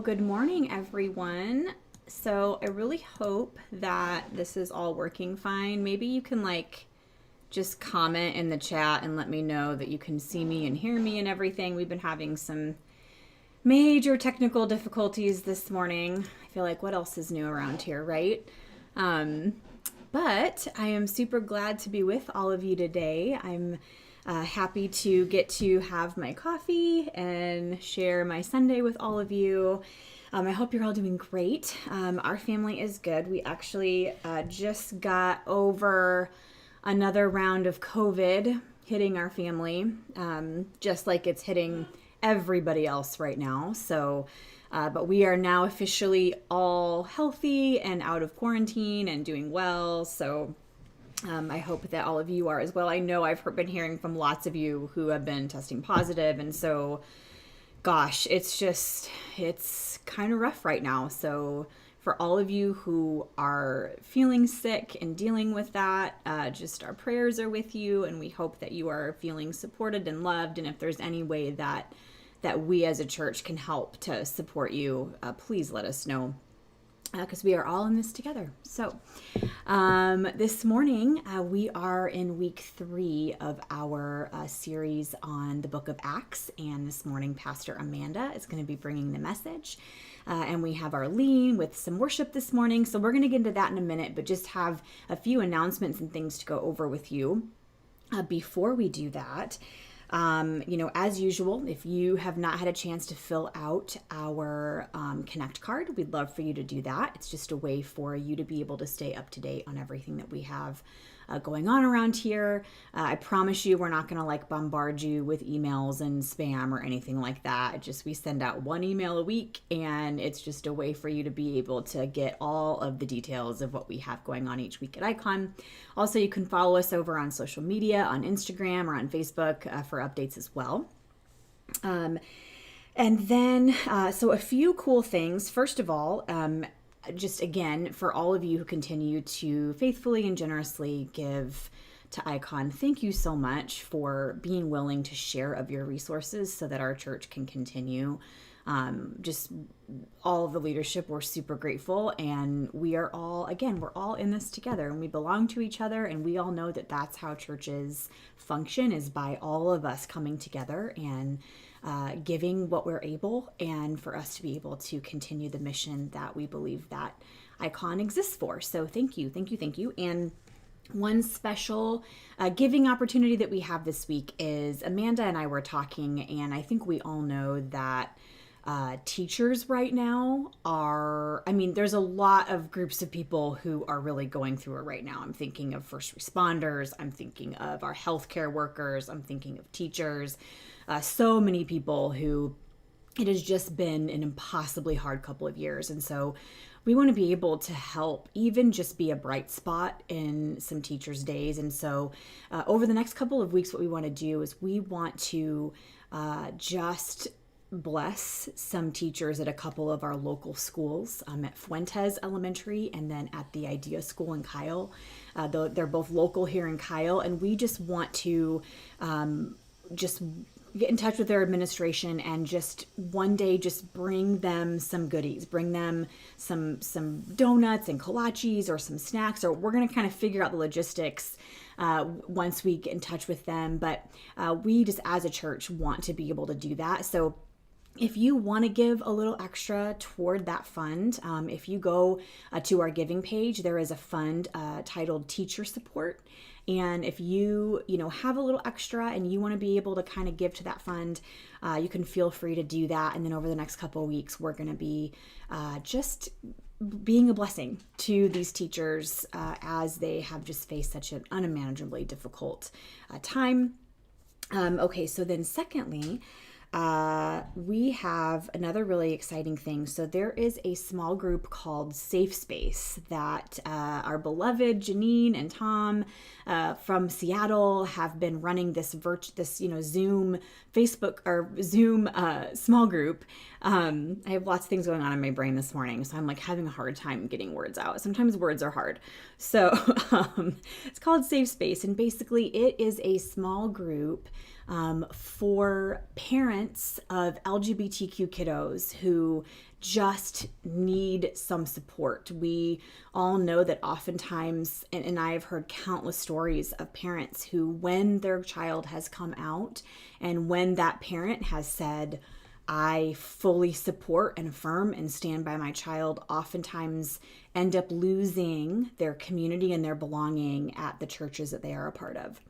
good morning, everyone. So I really hope that this is all working fine. Maybe you can just comment in the chat and let me know that you can see me and hear me and everything. We've been having some major technical difficulties this morning. I feel like what else is new around here, right? Um, but I am super glad to be with all of you today. I'm happy to get to have my coffee and share my Sunday with all of you. I hope you're all doing great. Our family is good. We actually just got over another round of COVID hitting our family, just like it's hitting everybody else right now. So, but we are now officially all healthy and out of quarantine and doing well. So I hope that all of you are as well. I know I've been hearing from lots of you who have been testing positive, and so, gosh, it's kind of rough right now. So for all of you who are feeling sick and dealing with that, just our prayers are with you, and we hope that you are feeling supported and loved. And if there's any way that we as a church can help to support you, please let us know, because we are all in this together. So this morning we are in week 3 of our series on the book of Acts, and this morning Pastor Amanda is going to be bringing the message, and we have Arlene with some worship this morning. So we're going to get into that in a minute, but just have a few announcements and things to go over with you before we do that. As usual, if you have not had a chance to fill out our Connect card, we'd love for you to do that. It's just a way for you to be able to stay up to date on everything that we have going on around here. I promise you, we're not going to bombard you with emails and spam or anything like that. We send out one email a week, and it's just a way for you to be able to get all of the details of what we have going on each week at Icon. Also, you can follow us over on social media, on Instagram or on Facebook for updates as well. And then, so a few cool things. First of all, just again, for all of you who continue to faithfully and generously give to Icon, thank you so much for being willing to share of your resources so that our church can continue. Just all of the leadership, we're super grateful, and we're all in this together, and we belong to each other, and we all know that that's how churches function, is by all of us coming together and giving what we're able, and for us to be able to continue the mission that we believe that Icon exists for. So thank you. And one special giving opportunity that we have this week is Amanda and I were talking, and I think we all know that teachers right now there's a lot of groups of people who are really going through it right now. I'm thinking of first responders, I'm thinking of our healthcare workers, I'm thinking of teachers, so many people who it has just been an impossibly hard couple of years. And so we want to be able to help, even just be a bright spot in some teachers' days. And so over the next couple of weeks, what we want to do is we want to just bless some teachers at a couple of our local schools, at Fuentes Elementary and then at the Idea School in Kyle. They're both local here in Kyle, and we just want to just get in touch with their administration and just one day just bring them some goodies, bring them some donuts and kolaches or some snacks, or we're going to kind of figure out the logistics once we get in touch with them. But we just as a church want to be able to do that. So if you want to give a little extra toward that fund, if you go to our giving page, there is a fund titled Teacher Support. And if you have a little extra and you want to be able to kind of give to that fund, you can feel free to do that. And then over the next couple of weeks, we're going to be just being a blessing to these teachers as they have just faced such an unimaginably difficult time. Okay, so then secondly, we have another really exciting thing. So there is a small group called Safe Space that our beloved Janine and Tom from Seattle have been running this Zoom Facebook or Zoom small group. I have lots of things going on in my brain this morning, so I'm having a hard time getting words out. Sometimes words are hard. So it's called Safe Space, and basically it is a small group for parents of LGBTQ kiddos who just need some support. We all know that oftentimes, and I have heard countless stories of parents who, when their child has come out and when that parent has said, I fully support and affirm and stand by my child, oftentimes end up losing their community and their belonging at the churches that they are a part of.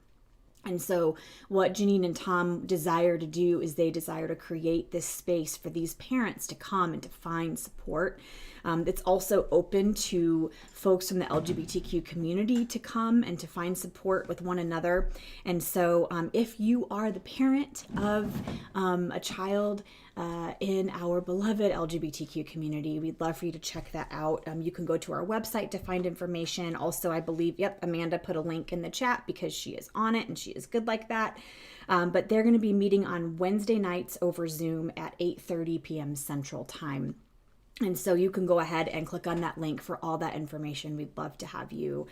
And so what Janine and Tom desire to do is they desire to create this space for these parents to come and to find support. It's also open to folks from the LGBTQ community to come and to find support with one another. And so if you are the parent of a child in our beloved LGBTQ community, we'd love for you to check that out. You can go to our website to find information. Also, I believe, Amanda put a link in the chat because she is on it and she is good like that. But they're going to be meeting on Wednesday nights over Zoom at 8:30 p.m. Central Time. And so you can go ahead and click on that link for all that information. We'd love to have you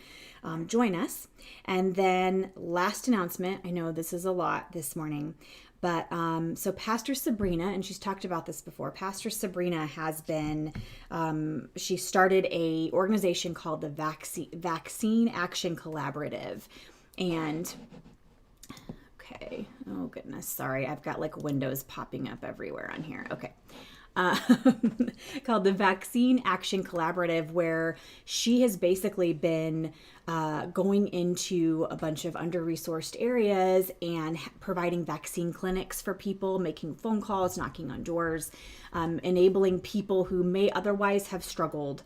join us. And then last announcement, I know this is a lot this morning, but so Pastor Sabrina, and she's talked about this before, Pastor Sabrina has been, she started a organization called the Vaccine Action Collaborative. And okay, oh goodness, sorry, I've got like windows popping up everywhere on here. Okay. Called the Vaccine Action Collaborative, where she has basically been going into a bunch of under-resourced areas and providing vaccine clinics for people, making phone calls, knocking on doors, enabling people who may otherwise have struggled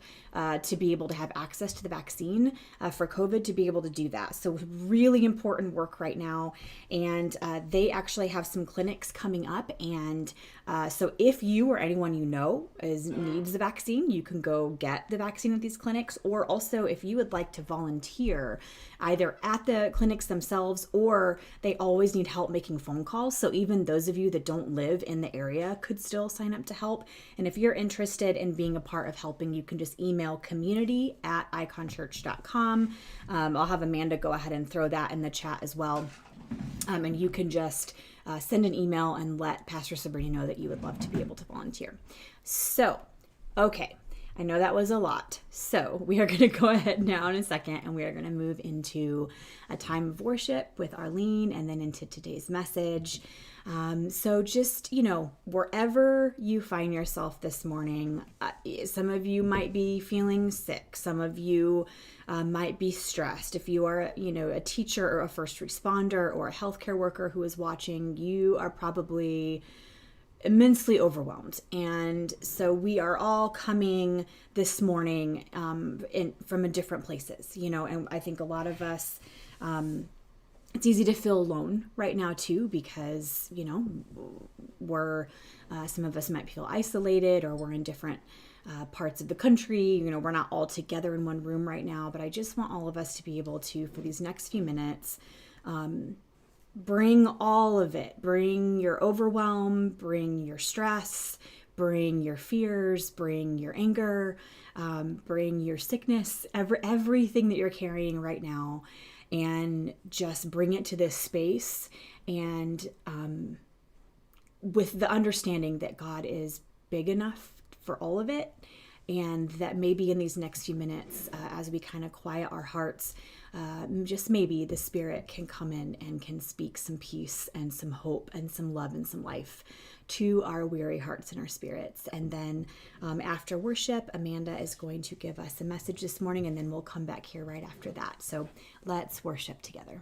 to be able to have access to the vaccine for COVID to be able to do that. So really important work right now. And they actually have some clinics coming up. And so if you or anyone you know needs the vaccine, you can go get the vaccine at these clinics. Or also if you would like to volunteer either at the clinics themselves, or they always need help making phone calls. So even those of you that don't live in the area could still sign up to help. And if you're interested in being a part of helping, you can just email community@iconchurch.com. I'll have Amanda go ahead and throw that in the chat as well. And you can just send an email and let Pastor Sabrina know that you would love to be able to volunteer. So, okay. I know that was a lot. So we are going to go ahead now in a second and we are going to move into a time of worship with Arlene and then into today's message. So just, wherever you find yourself this morning, some of you might be feeling sick. Some of you might be stressed. If you are, a teacher or a first responder or a healthcare worker who is watching, you are probably immensely overwhelmed. And so we are all coming this morning from different places, and I think a lot of us, it's easy to feel alone right now too, because, we're, some of us might feel isolated or we're in different parts of the country. We're not all together in one room right now, but I just want all of us to be able to, for these next few minutes, bring all of it. Bring your overwhelm, bring your stress, bring your fears, bring your anger, bring your sickness, everything that you're carrying right now, and just bring it to this space. And with the understanding that God is big enough for all of it, and that maybe in these next few minutes, as we kind of quiet our hearts, just maybe the Spirit can come in and can speak some peace and some hope and some love and some life to our weary hearts and our spirits. And then after worship, Amanda is going to give us a message this morning, and then we'll come back here right after that. So let's worship together.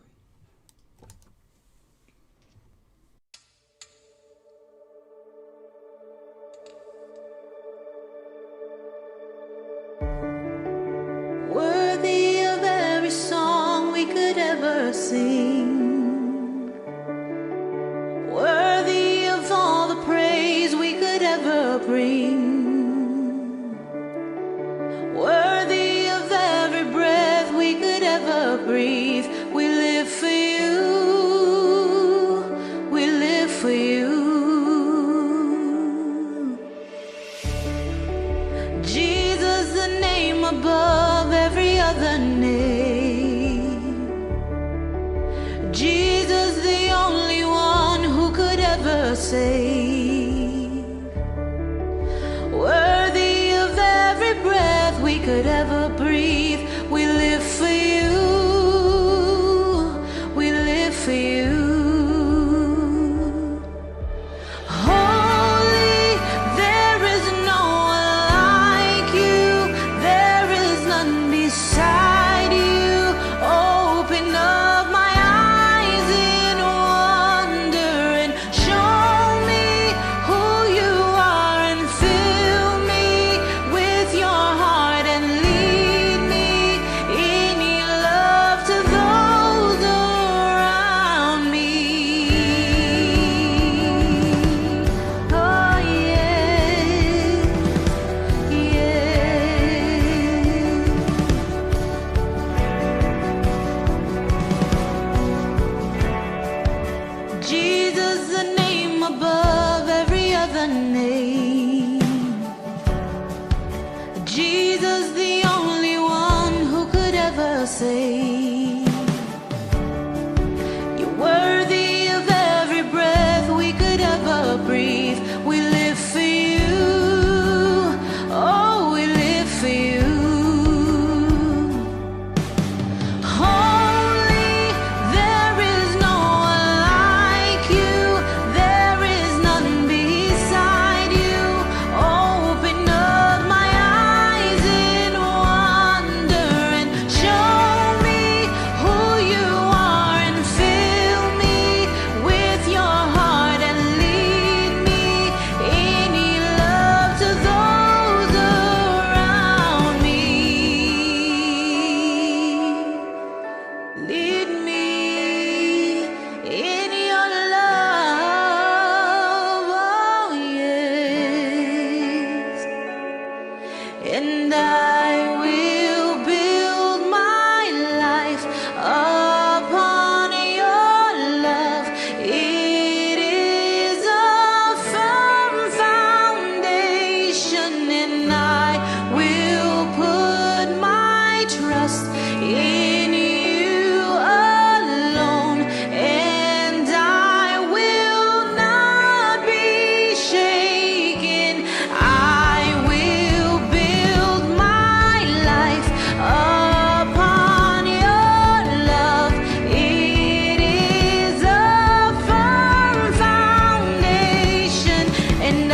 Sing, worthy of all the praise we could ever bring, worthy of every breath we could ever breathe. We live save. Worthy of every breath we could ever breathe. We live for you. We live for you. Holy, there is no one like you. There is none beside you. Open up my eyes in wonder and show me who you are, and fill me with your heart and lead me in your love to those around me. Oh yeah, yeah. Jesus, the name above every other name. Jesus, the only one who could ever save. You're worthy of every breath we could ever breathe. We live for you. Oh, we live for you. Holy, there is no one like you. There is none beside you. Open up my eyes in wonder and show me who you are, and fill me with your heart and lead me in your love to those around me. Lead me in your love, oh yes. And I will build my life upon your love. It is a firm foundation, and I will put my trust in you alone, and I will not be shaken. I will build my life upon your love. It is a firm foundation, and I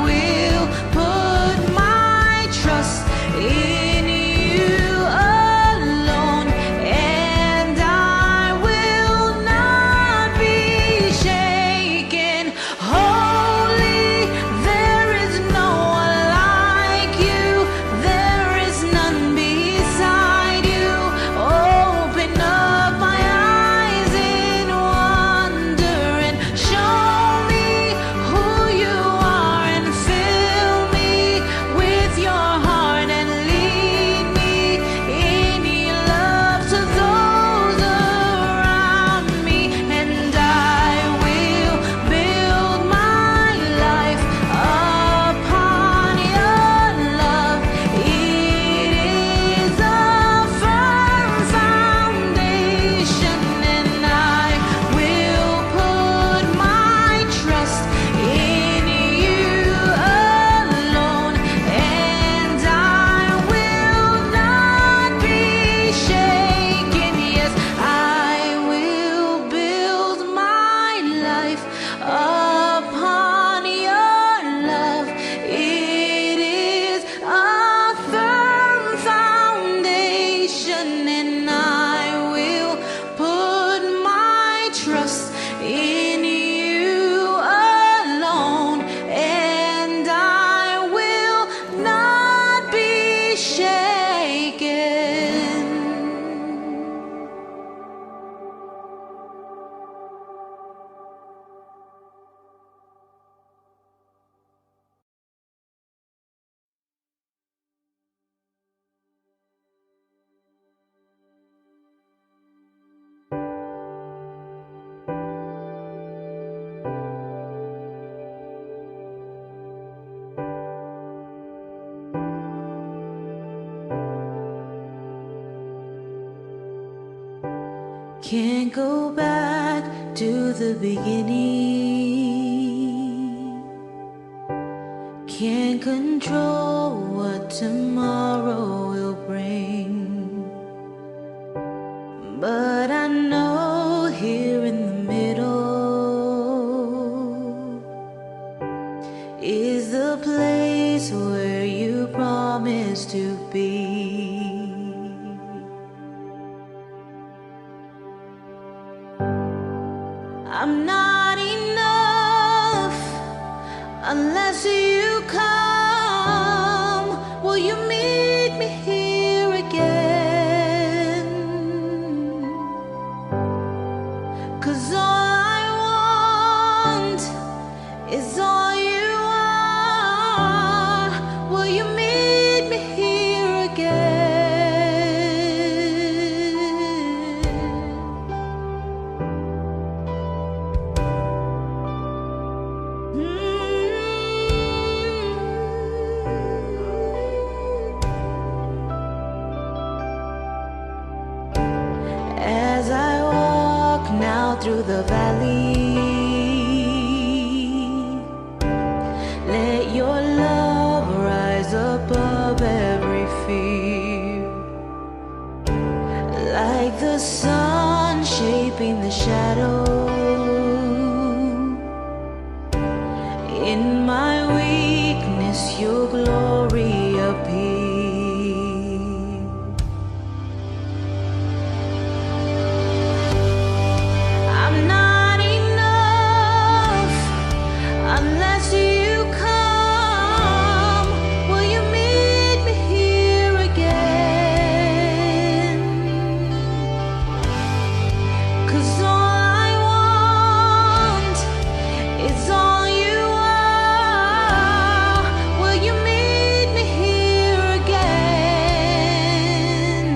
will put my trust in you alone, and I will not be shaken. Holy, there is no one like you. There is none beside you. Open up my eyes in wonder and show me who you are, and fill me with your heart and lead me in your love to those around me. And I will build my life upon your love. It is a firm foundation, and I will put my trust in you alone, and I will not be shaken. Yes, I will build my life upon your love. It is a firm foundation, and I will put my trust in you alone, and I will not be shaken. Can't go back to the beginning. can't control what tomorrow will bring, but I know here in the middle is the place where you promised to be. I'm not enough unless you come. Will you meet me here again? 'Cause all I want is all you are. Will you meet me here again? As I walk now through the valley, let your love rise above every fear, like the sun shaping the shadow. In my weakness, your glory appears. I'm not enough unless you come. Will you meet me here again? 'Cause all I want is all you are. Will you meet me here again?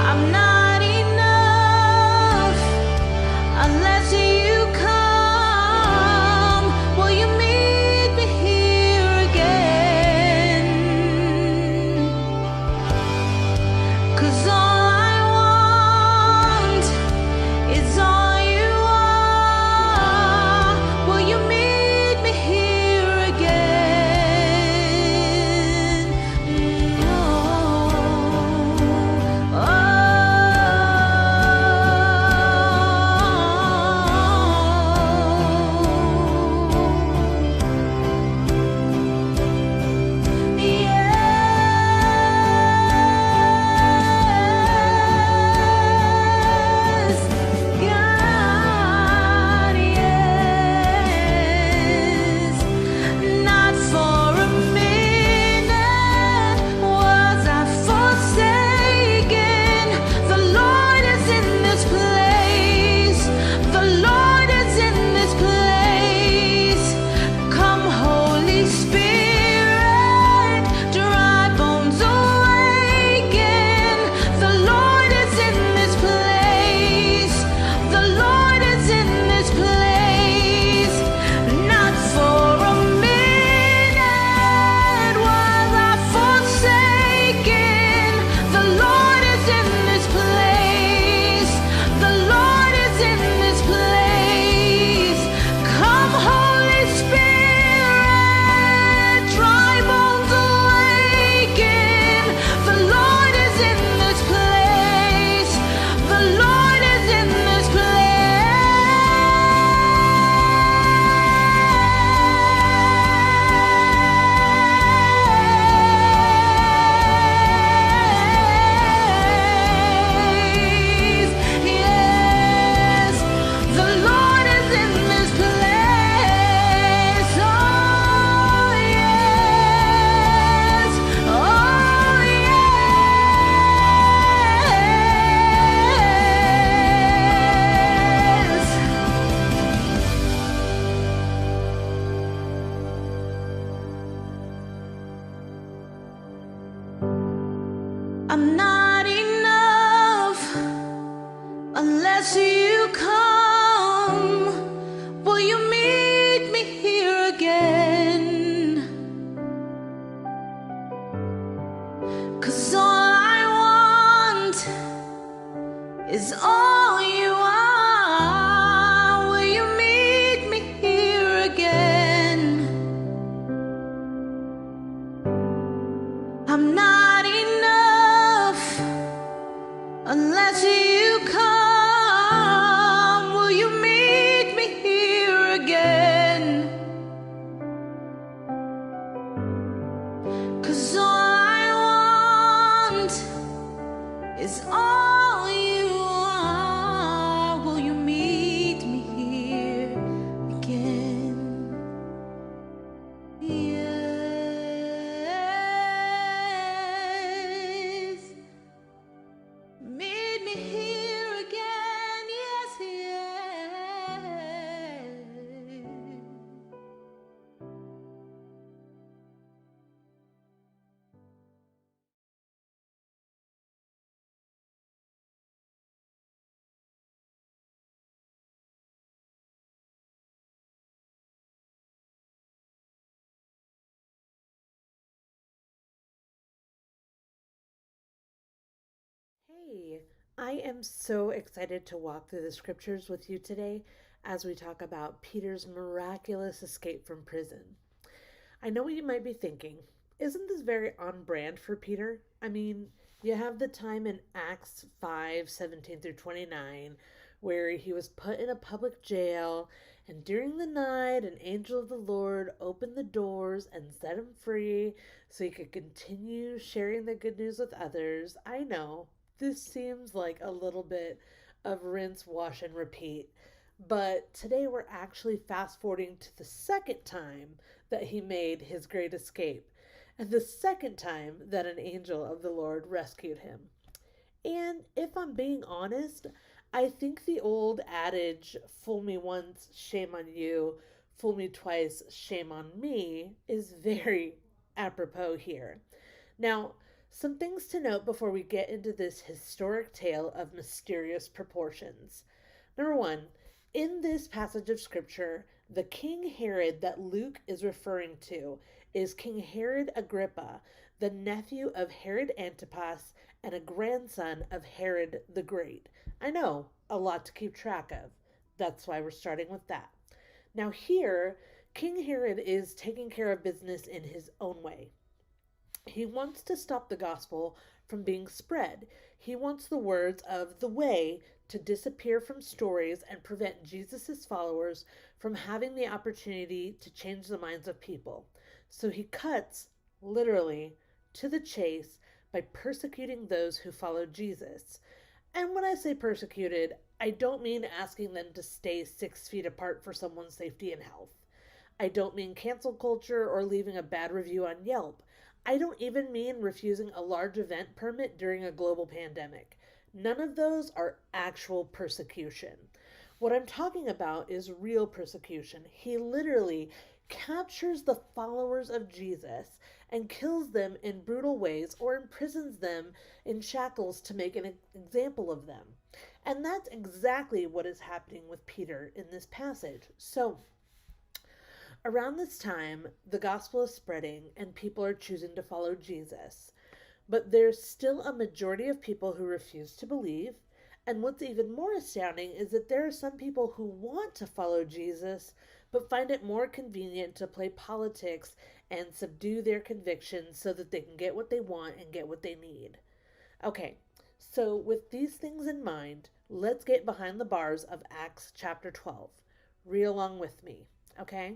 I'm not enough unless you come. Will you meet me here again? 'Cause all I want is all you are. Will you meet me here again? Yes, God, yes. Not for a minute was I forsaken. The Lord is in this place. The Lord is in this place. Come, Holy Spirit, dry bones awaken. The Lord is in this place. The Lord is in this place. Not for a minute was I forsaken. The Lord is in this place. The Lord is in this place. Come, Holy Spirit, dry bones awaken. The Lord is in this place. The Lord is in this place. Yes, the Lord is in this place. Oh, yes. Oh, yes. I'm not enough unless you come. Will you meet me here again? 'Cause all I want is all you are. Will you meet me here again? Hey, I am so excited to walk through the scriptures with you today as we talk about Peter's miraculous escape from prison. I know what you might be thinking. Isn't this very on brand for Peter? I mean, you have the time in Acts 5:17 through 29 where he was put in a public jail, and during the night, an angel of the Lord opened the doors and set him free so he could continue sharing the good news with others. I know, this seems like a little bit of rinse, wash, and repeat. But today we're actually fast forwarding to the second time that he made his great escape, and the second time that an angel of the Lord rescued him. And if I'm being honest, I think the old adage, fool me once, shame on you, fool me twice, shame on me, is very apropos here. Now, some things to note before we get into this historic tale of mysterious proportions. Number one, in this passage of scripture, the King Herod that Luke is referring to is King Herod Agrippa, the nephew of Herod Antipas and a grandson of Herod the Great. I know, a lot to keep track of. That's why we're starting with that. Now, here, King Herod is taking care of business in his own way. He wants to stop the gospel from being spread. He wants the words of the way to disappear from stories and prevent Jesus' followers from having the opportunity to change the minds of people. So he cuts, literally, to the chase by persecuting those who follow Jesus. And when I say persecuted, I don't mean asking them to stay 6 feet apart for someone's safety and health. I don't mean cancel culture or leaving a bad review on Yelp. I don't even mean refusing a large event permit during a global pandemic. None of those are actual persecution. What I'm talking about is real persecution. He literally captures the followers of Jesus and kills them in brutal ways or imprisons them in shackles to make an example of them. And that's exactly what is happening with Peter in this passage. So, around this time, the gospel is spreading and people are choosing to follow Jesus. But there's still a majority of people who refuse to believe. And what's even more astounding is that there are some people who want to follow Jesus, but find it more convenient to play politics and subdue their convictions so that they can get what they want and get what they need. Okay, so with these things in mind, let's get behind the bars of Acts chapter 12. Read along with me, okay?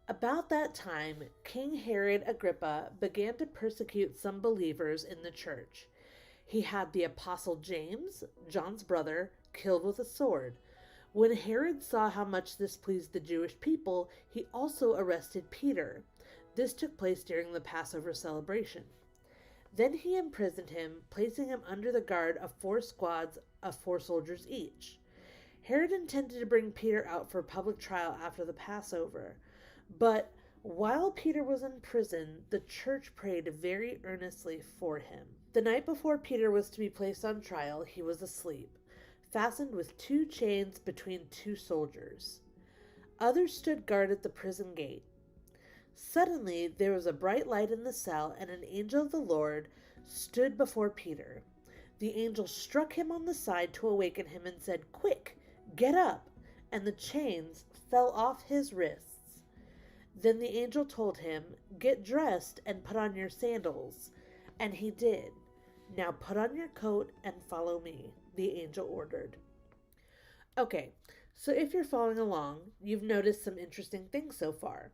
About that time, King Herod Agrippa began to persecute some believers in the church. He had the apostle James, John's brother, killed with a sword. When Herod saw how much this pleased the Jewish people, he also arrested Peter. This took place during the Passover celebration. Then he imprisoned him, placing him under the guard of 4 squads of 4 soldiers each. Herod intended to bring Peter out for public trial after the Passover. But while Peter was in prison, the church prayed very earnestly for him. The night before Peter was to be placed on trial, he was asleep, fastened with 2 chains between 2 soldiers. Others stood guard at the prison gate. Suddenly there was a bright light in the cell, and an angel of the Lord stood before Peter. The angel struck him on the side to awaken him and said, "Quick, get up!" And the chains fell off his wrists. Then the angel told him, "Get dressed and put on your sandals." And he did. "Now put on your coat and follow me," the angel ordered. Okay, so if you're following along, you've noticed some interesting things so far.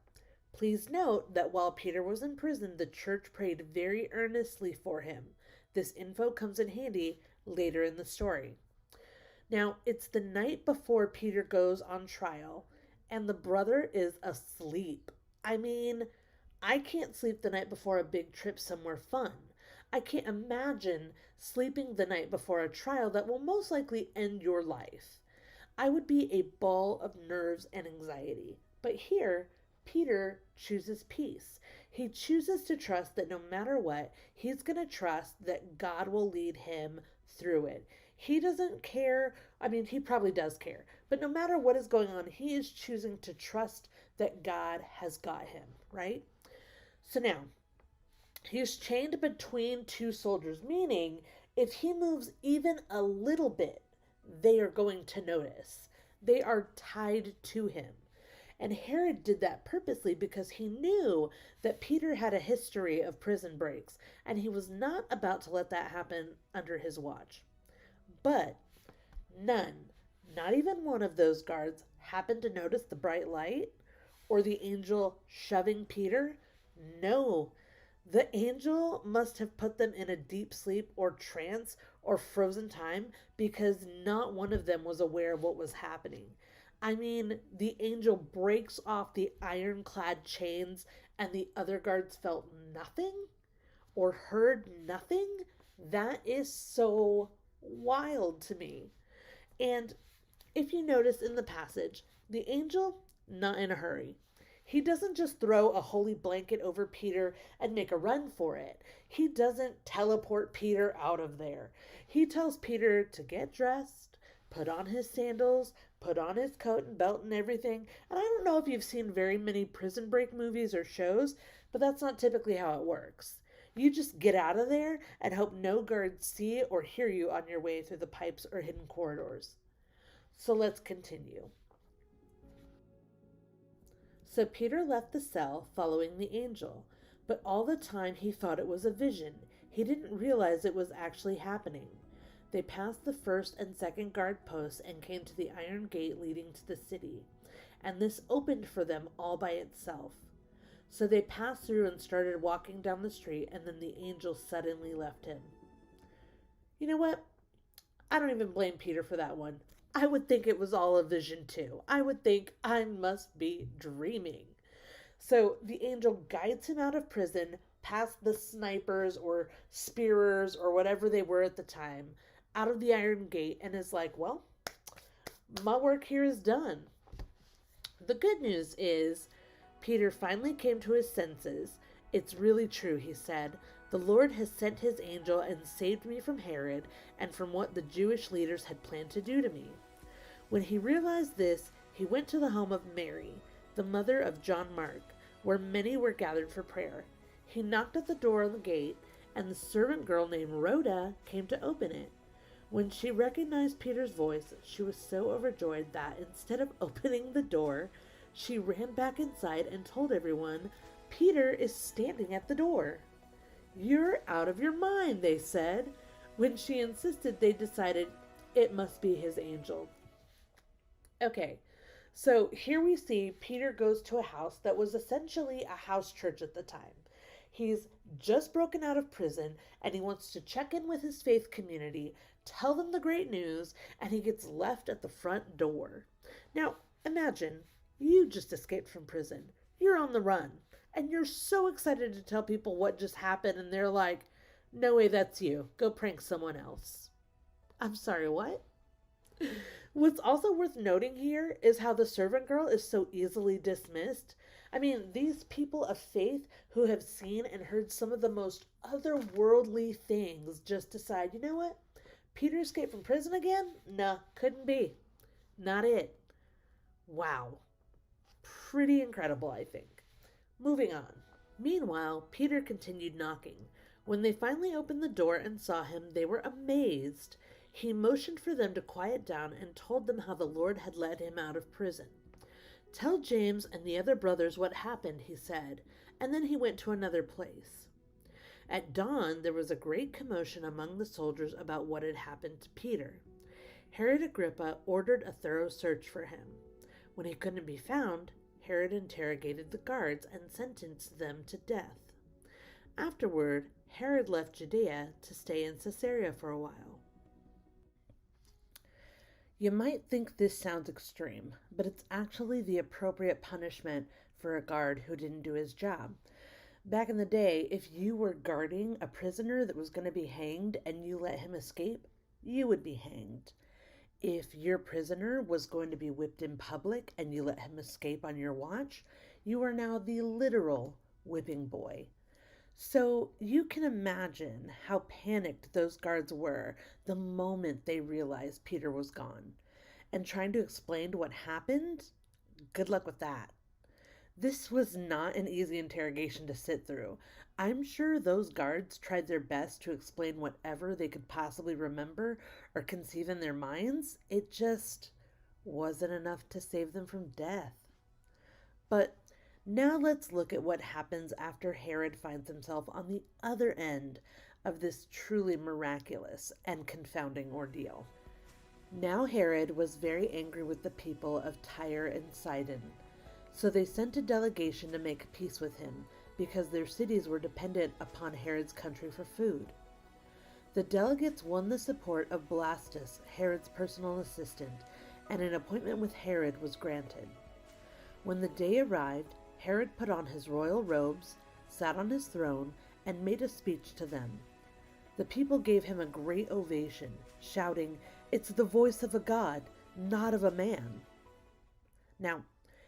Please note that while Peter was in prison, the church prayed very earnestly for him. This info comes in handy later in the story. Now, it's the night before Peter goes on trial, and the brother is asleep. I mean, I can't sleep the night before a big trip somewhere fun. I can't imagine sleeping the night before a trial that will most likely end your life. I would be a ball of nerves and anxiety. But here, Peter chooses peace. He chooses to trust that no matter what, he's going to trust that God will lead him through it. He doesn't care. I mean, he probably does care. But no matter what is going on, he is choosing to trust that God has got him, right? So now, he's chained between 2 soldiers, meaning If he moves even a little bit, they are going to notice. They are tied to him. And Herod did that purposely because he knew that Peter had a history of prison breaks, and he was not about to let that happen under his watch. But none, not even one of those guards, happened to notice the bright light or the angel shoving Peter. No, the angel must have put them in a deep sleep or trance or frozen time because not one of them was aware of what was happening. I mean, the angel breaks off the ironclad chains and the other guards felt nothing or heard nothing? That is so wild to me. And if you notice in the passage, the angel, not in a hurry. He doesn't just throw a holy blanket over Peter and make a run for it. He doesn't teleport Peter out of there. He tells Peter to get dressed, put on his sandals, put on his coat and belt and everything. And I don't know if you've seen very many prison break movies or shows, but that's not typically how it works. You just get out of there and hope no guards see or hear you on your way through the pipes or hidden corridors. So let's continue. So Peter left the cell following the angel, but all the time he thought it was a vision. He didn't realize it was actually happening. They passed the first and second guard posts and came to the iron gate leading to the city, and this opened for them all by itself. So they passed through and started walking down the street, and then the angel suddenly left him. You know what? I don't even blame Peter for that one. I would think it was all a vision too. I would think I must be dreaming. So the angel guides him out of prison, past the snipers or spearers or whatever they were at the time, out of the iron gate, and is like, well, my work here is done. The good news is Peter finally came to his senses. It's really true, he said. The Lord has sent his angel and saved me from Herod and from what the Jewish leaders had planned to do to me. When he realized this, he went to the home of Mary, the mother of John Mark, where many were gathered for prayer. He knocked at the door on the gate, and the servant girl named Rhoda came to open it. When she recognized Peter's voice, she was so overjoyed that instead of opening the door, she ran back inside and told everyone, Peter is standing at the door. You're out of your mind, they said. When she insisted, they decided it must be his angel. Okay, so here we see Peter goes to a house that was essentially a house church at the time. He's just broken out of prison and he wants to check in with his faith community, tell them the great news, and he gets left at the front door. Now, imagine you just escaped from prison. You're on the run, and you're so excited to tell people what just happened, and they're like, no way, that's you. Go prank someone else. I'm sorry, what? What's also worth noting here is how the servant girl is so easily dismissed. I mean, these people of faith who have seen and heard some of the most otherworldly things just decide, you know what? Peter escaped from prison again? Nah, couldn't be. Not it. Wow. Pretty incredible, I think. Moving on. Meanwhile, Peter continued knocking. When they finally opened the door and saw him, they were amazed. He motioned for them to quiet down and told them how the Lord had led him out of prison. Tell James and the other brothers what happened, he said, and then he went to another place. At dawn, there was a great commotion among the soldiers about what had happened to Peter. Herod Agrippa ordered a thorough search for him. When he couldn't be found, Herod interrogated the guards and sentenced them to death. Afterward, Herod left Judea to stay in Caesarea for a while. You might think this sounds extreme, but it's actually the appropriate punishment for a guard who didn't do his job. Back in the day, if you were guarding a prisoner that was going to be hanged and you let him escape, you would be hanged. If your prisoner was going to be whipped in public and you let him escape on your watch, you are now the literal whipping boy. So you can imagine how panicked those guards were the moment they realized Peter was gone. And trying to explain what happened, good luck with that. This was not an easy interrogation to sit through. I'm sure those guards tried their best to explain whatever they could possibly remember or conceive in their minds. It just wasn't enough to save them from death. But now let's look at what happens after Herod finds himself on the other end of this truly miraculous and confounding ordeal. Now Herod was very angry with the people of Tyre and Sidon. So they sent a delegation to make peace with him, because their cities were dependent upon Herod's country for food. The delegates won the support of Blastus, Herod's personal assistant, and an appointment with Herod was granted. When the day arrived, Herod put on his royal robes, sat on his throne, and made a speech to them. The people gave him a great ovation, shouting, "It's the voice of a god, not of a man." Now,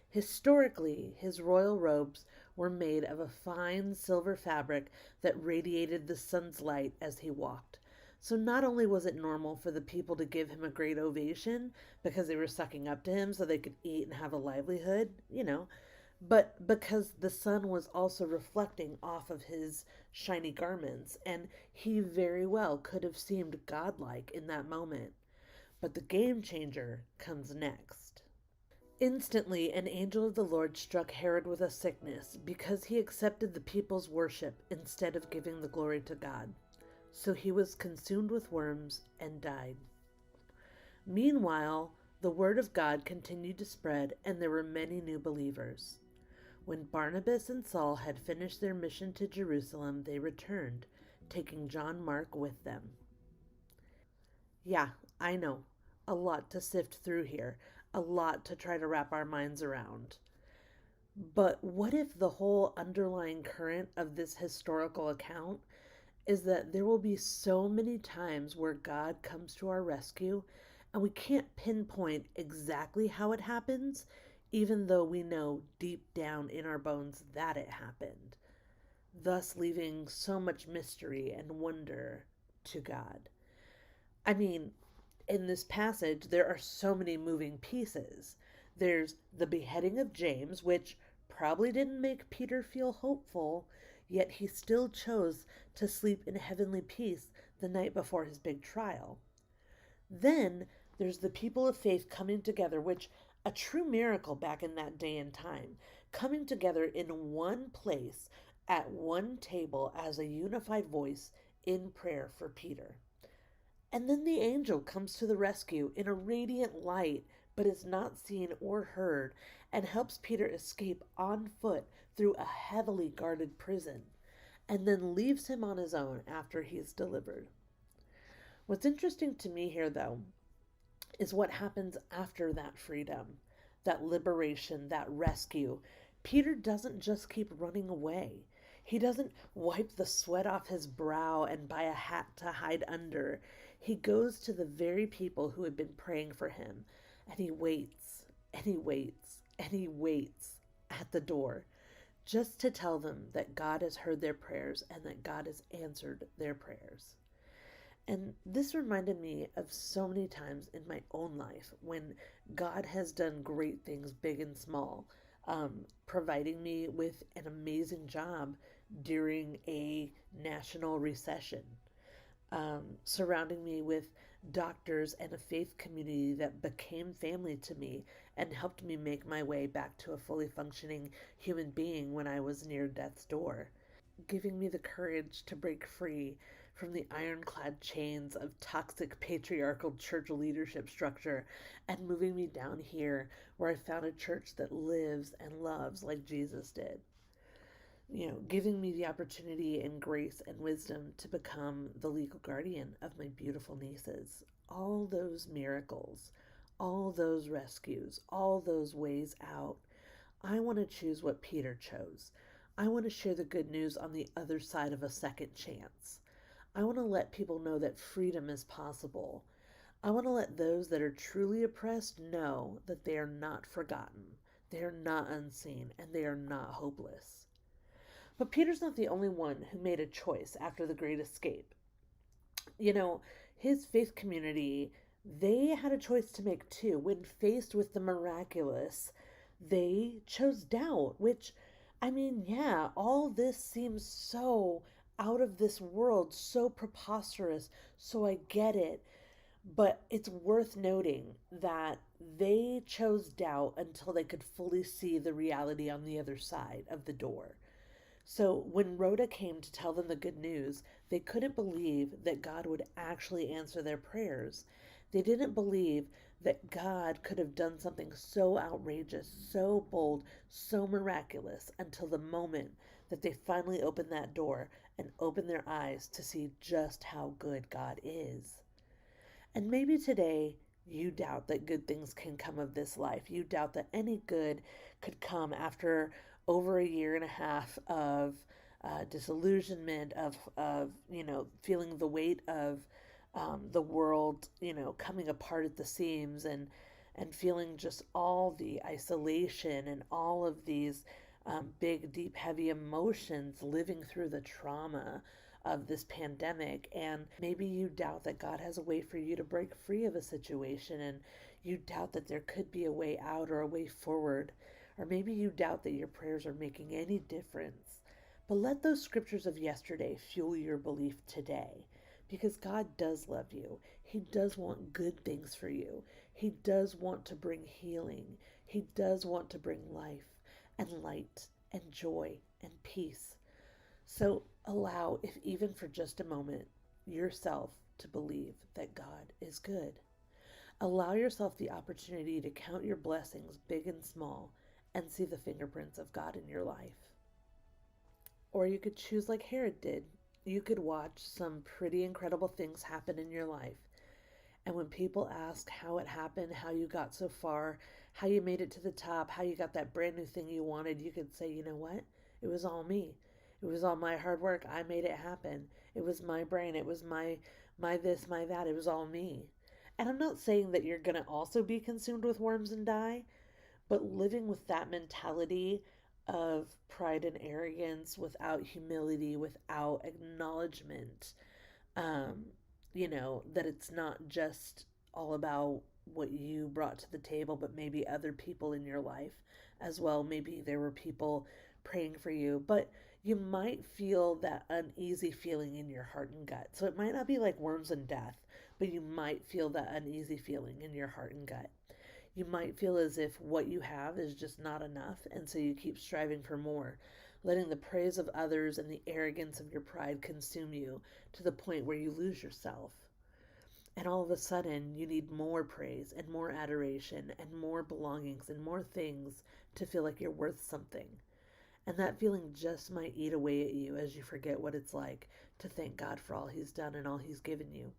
historically, his royal robes were made of a fine silver fabric that radiated the sun's light as he walked. So not only was it normal for the people to give him a great ovation because they were sucking up to him so they could eat and have a livelihood, but because the sun was also reflecting off of his shiny garments, and he very well could have seemed godlike in that moment. But the game changer comes next. Instantly, an angel of the Lord struck Herod with a sickness because he accepted the people's worship instead of giving the glory to God. So he was consumed with worms and died. Meanwhile, the word of God continued to spread, and there were many new believers. When Barnabas and Saul had finished their mission to Jerusalem, they returned, taking John Mark with them. Yeah, I know. A lot to sift through here. A lot to try to wrap our minds around. But what if the whole underlying current of this historical account is that there will be so many times where God comes to our rescue and we can't pinpoint exactly how it happens, even though we know deep down in our bones that it happened, thus leaving so much mystery and wonder to God. I mean, in this passage, there are so many moving pieces. There's the beheading of James, which probably didn't make Peter feel hopeful, yet he still chose to sleep in heavenly peace the night before his big trial. Then there's the people of faith coming together, which a true miracle back in that day and time, coming together in one place at one table as a unified voice in prayer for Peter. And then the angel comes to the rescue in a radiant light, but is not seen or heard, and helps Peter escape on foot through a heavily guarded prison, and then leaves him on his own after he is delivered. What's interesting to me here, though, is what happens after that freedom, that liberation, that rescue. Peter doesn't just keep running away. He doesn't wipe the sweat off his brow and buy a hat to hide under. He goes to the very people who had been praying for him, and he waits, and he waits, and he waits at the door, just to tell them that God has heard their prayers and that God has answered their prayers. And this reminded me of so many times in my own life when God has done great things, big and small, providing me with an amazing job during a national recession, surrounding me with doctors and a faith community that became family to me and helped me make my way back to a fully functioning human being when I was near death's door, giving me the courage to break free from the ironclad chains of toxic patriarchal church leadership structure and moving me down here where I found a church that lives and loves like Jesus did. Giving me the opportunity and grace and wisdom to become the legal guardian of my beautiful nieces. All those miracles, all those rescues, all those ways out. I want to choose what Peter chose. I want to share the good news on the other side of a second chance. I want to let people know that freedom is possible. I want to let those that are truly oppressed know that they are not forgotten, they are not unseen, and they are not hopeless. But Peter's not the only one who made a choice after the Great Escape. His faith community, they had a choice to make too when faced with the miraculous. They chose doubt, which, I mean, yeah, all this seems so out of this world, so preposterous, so I get it. But it's worth noting that they chose doubt until they could fully see the reality on the other side of the door. So when Rhoda came to tell them the good news, they couldn't believe that God would actually answer their prayers. They didn't believe that God could have done something so outrageous, so bold, so miraculous until the moment that they finally opened that door and opened their eyes to see just how good God is. And maybe today you doubt that good things can come of this life. You doubt that any good could come after over a year and a half of disillusionment, of feeling the weight of the world, coming apart at the seams, and feeling just all the isolation and all of these big, deep, heavy emotions, living through the trauma of this pandemic. And maybe you doubt that God has a way for you to break free of a situation, and you doubt that there could be a way out or a way forward. Or maybe you doubt that your prayers are making any difference. But let those scriptures of yesterday fuel your belief today, because God does love you. He does want good things for you. He does want to bring healing. He does want to bring life and light and joy and peace. So allow, if even for just a moment, yourself to believe that God is good. Allow yourself the opportunity to count your blessings, big and small, and see the fingerprints of God in your life. Or you could choose like Herod did. You could watch some pretty incredible things happen in your life. And when people ask how it happened, how you got so far, how you made it to the top, how you got that brand new thing you wanted, you could say, you know what? It was all me. It was all my hard work. I made it happen. It was my brain. It was my this, my that. It was all me. And I'm not saying that you're going to also be consumed with worms and die, but living with that mentality of pride and arrogance, without humility, without acknowledgement, that it's not just all about what you brought to the table, but maybe other people in your life as well. Maybe there were people praying for you, but you might feel that uneasy feeling in your heart and gut. So it might not be like worms and death, but you might feel that uneasy feeling in your heart and gut. You might feel as if what you have is just not enough, and so you keep striving for more, letting the praise of others and the arrogance of your pride consume you to the point where you lose yourself. And all of a sudden, you need more praise and more adoration and more belongings and more things to feel like you're worth something. And that feeling just might eat away at you as you forget what it's like to thank God for all He's done and all He's given you.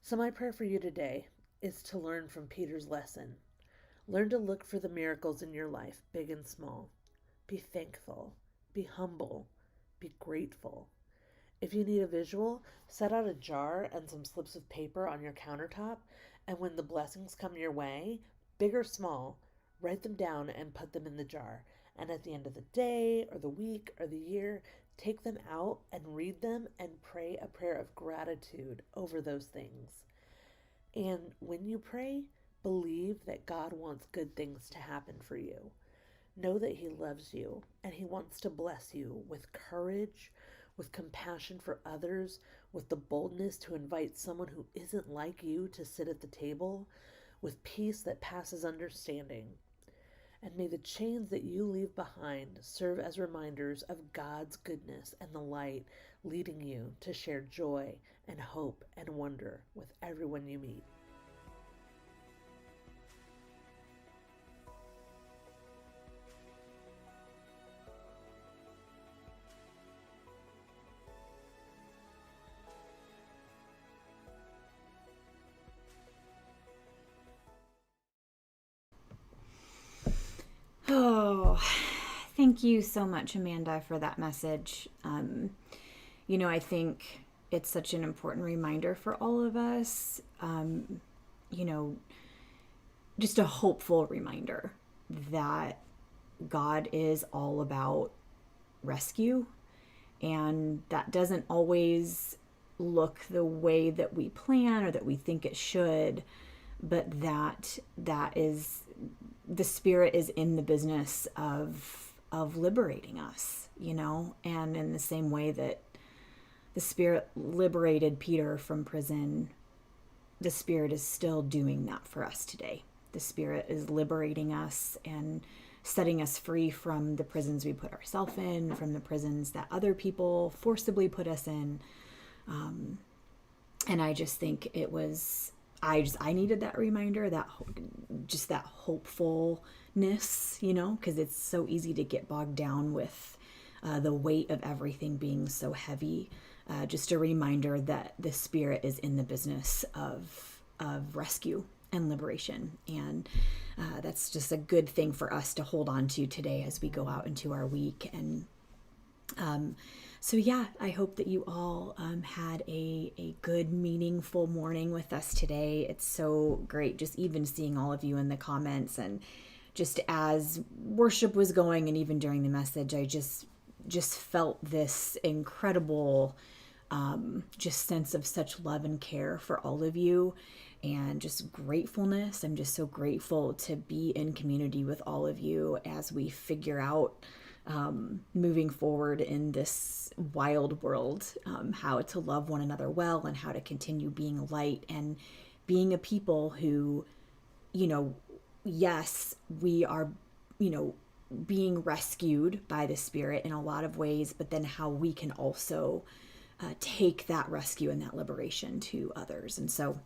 So my prayer for you today is to learn from Peter's lesson. Learn to look for the miracles in your life, big and small. Be thankful. Be humble. Be grateful. If you need a visual, set out a jar and some slips of paper on your countertop, and when the blessings come your way, big or small, write them down and put them in the jar. And at the end of the day or the week or the year, take them out and read them and pray a prayer of gratitude over those things. And when you pray, believe that God wants good things to happen for you. Know that He loves you and He wants to bless you with courage, with compassion for others, with the boldness to invite someone who isn't like you to sit at the table, with peace that passes understanding. And may the chains that you leave behind serve as reminders of God's goodness and the light leading you to share joy and hope and wonder with everyone you meet. Oh, thank you so much, Amanda, for that message. I think it's such an important reminder for all of us, just a hopeful reminder that God is all about rescue, and that doesn't always look the way that we plan or that we think it should, but that is the Spirit is in the business of liberating us, you know, and in the same way that the Spirit liberated Peter from prison, the Spirit is still doing that for us today. The Spirit is liberating us and setting us free from the prisons we put ourselves in, from the prisons that other people forcibly put us in. And I just think it was, I needed that reminder, that hopefulness, you know, because it's so easy to get bogged down with the weight of everything being so heavy. Just a reminder that the Spirit is in the business of rescue and liberation. And that's just a good thing for us to hold on to today as we go out into our week. And so yeah, I hope that you all had a good, meaningful morning with us today. It's so great just even seeing all of you in the comments, and just as worship was going and even during the message, I just felt this incredible just sense of such love and care for all of you, and just gratefulness. I'm just so grateful to be in community with all of you as we figure out moving forward in this wild world, how to love one another well, and how to continue being light and being a people who, you know, yes, we are, you know, being rescued by the Spirit in a lot of ways, but then how we can also take that rescue and that liberation to others. And so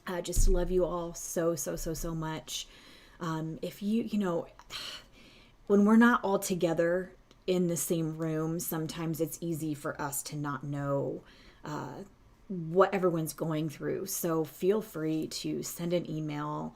I just love you all so much. If you know, when we're not all together in the same room, sometimes it's easy for us to not know what everyone's going through. So feel free to send an email,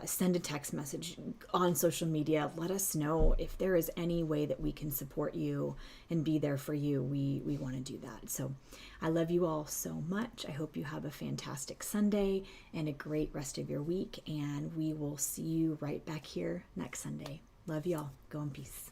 send a text message on social media. Let us know if there is any way that we can support you and be there for you. We want to do that. So I love you all so much. I hope you have a fantastic Sunday and a great rest of your week. And we will see you right back here next Sunday. Love y'all. Go in peace.